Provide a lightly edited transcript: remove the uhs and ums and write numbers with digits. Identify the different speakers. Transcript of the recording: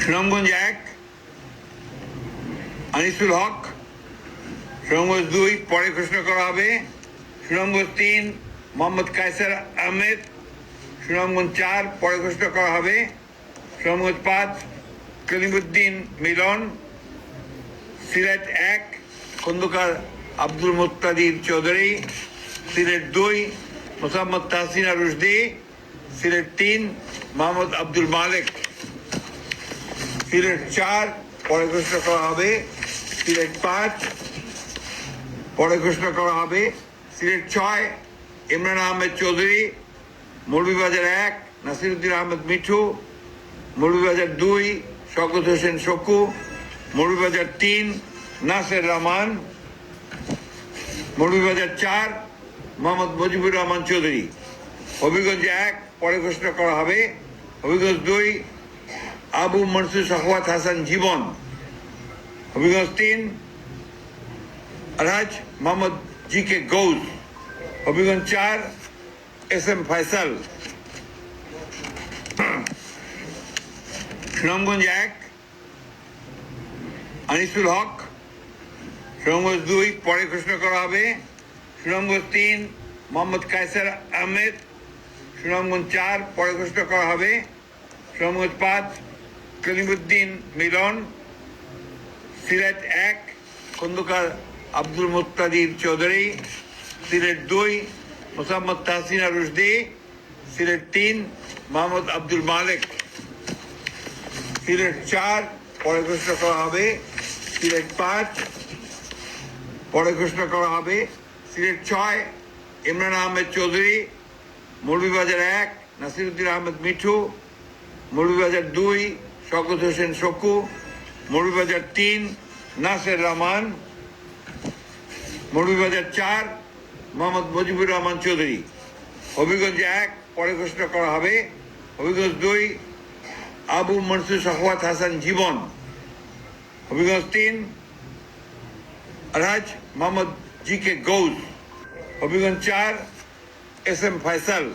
Speaker 1: সুনামগঞ্জ 1 আনিসুল হক, সুনামগঞ্জ 2 পরে ঘোষণা করা হবে, সুনামগঞ্জ 3 মোহাম্মদ কায়সার আহমেদ, সুনামগঞ্জ 4 পরে ঘোষণা করা হবে, সুনামগঞ্জ 5 কলিমুদ্দিন মিলন, সিলেট 1 খন্দকার আব্দুল মুত্তাদির চৌধুরী, সিলেট 2 মোসাম্মদ তাহসিনা রুশদি, সিলেট 3 মোহাম্মদ আব্দুল মালিক, সিলেট 4 পরে ঘোষণা করা হবে, সিলেট 5 পরে ঘোষণা করা হবে, সিলেট 6 ইমরান আহমেদ চৌধুরী, মৌলভীবাজার 1 নাসিরুদ্দিন আহমেদ মিঠু, মৌলভীবাজার 2 শওকত হোসেন শকু, মৌলভীবাজার 3 নাসের রহমান, মৌলভীবাজার 4 মোহাম্মদ মুজিবুর রহমান চৌধুরী, হবিগঞ্জ 1 পরে ঘোষণা করা হবে, হবিগঞ্জ 2 আবু মনসুর সাখাওয়াত হাসান জীবন, হবিগঞ্জ 3 আলহাজ মোহাম্মদ জি কে গৌস, হবিগঞ্জ 4 এস এম ফয়সাল, সুনামগঞ্জ 1 আনিসুল হক, সুনামগঞ্জ 2 পরে ঘোষণা করা হবে, সুনামগঞ্জ 3 মোহাম্মদ কায়সার আহমেদ, সুনামগঞ্জ 4 পরে ঘোষণা করা হবে, সুনামগঞ্জ 5 কলিমুদ্দিন মিলন, সিলেট 1 খন্দকার আব্দুল মুত্তাদির চৌধুরী, সিলেট 2 মোসাম্মদ তাহসিনা রুশদি, সিলেট 3 মোহাম্মদ আব্দুল মালিক, সিলেট 4 পরে ঘোষণা করা হবে, সিলেট 5 পরে ঘোষণা করা হবে, সিলেট 6 ইমরান আহমেদ চৌধুরী, মৌলভীবাজার 1 নাসিরুদ্দিন আহমেদ মিঠু, মৌলভীবাজার 2 শওকত হোসেন শকু, মৌলভীবাজার 3 নাসের রহমান, মৌলভীবাজার 4 মোহাম্মদ মুজিবুর রহমান চৌধুরী, হবিগঞ্জ 1 পরে ঘোষণা করা হবে, হবিগঞ্জ 2 আবু মনসুর সাখাওয়াত হাসান জীবন, হবিগঞ্জ 3 আলহাজ মোহাম্মদ জি কে গৌস, হবিগঞ্জ 4 এস এম ফয়সাল।